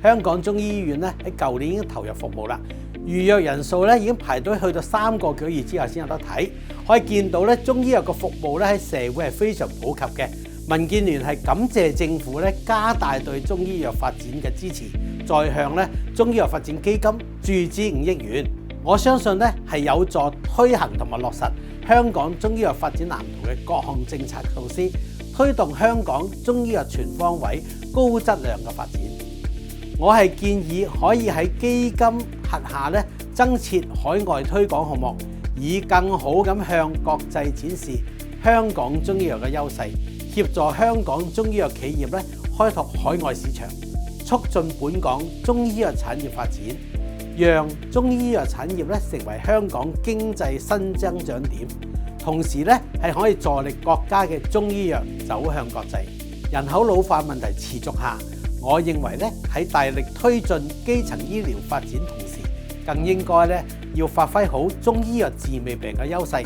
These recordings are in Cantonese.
香港中醫醫院咧喺舊年已經投入服務啦，預約人數咧已經排隊去到3個幾月之後先有得睇。可以見到咧中醫藥嘅服務咧喺社會係非常普及嘅。民建聯係感謝政府咧加大對中醫藥發展嘅支持，再向咧中醫藥發展基金注資5億元。我相信咧係有助推行同埋落實香港中醫藥發展藍圖嘅各項政策措施，推動香港中醫藥全方位高質量嘅發展。我係建議可以喺基金轄下咧增設海外推廣項目，以更好咁向國際展示香港中醫藥嘅優勢，協助香港中醫藥企業咧開拓海外市場，促進本港中醫藥產業發展，讓中醫藥產業咧成為香港經濟新增長點。同時咧係可以助力國家嘅中醫藥走向國際。人口老化問題持續下，我認為咧喺大力推進基層醫療發展同時，更應該咧要發揮好中醫藥治未病嘅優勢，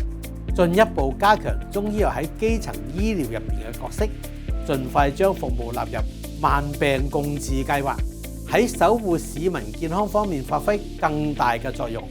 進一步加強中醫藥喺基層醫療入邊嘅角色，盡快將服務納入慢病共治計劃，喺守護市民健康方面發揮更大嘅作用。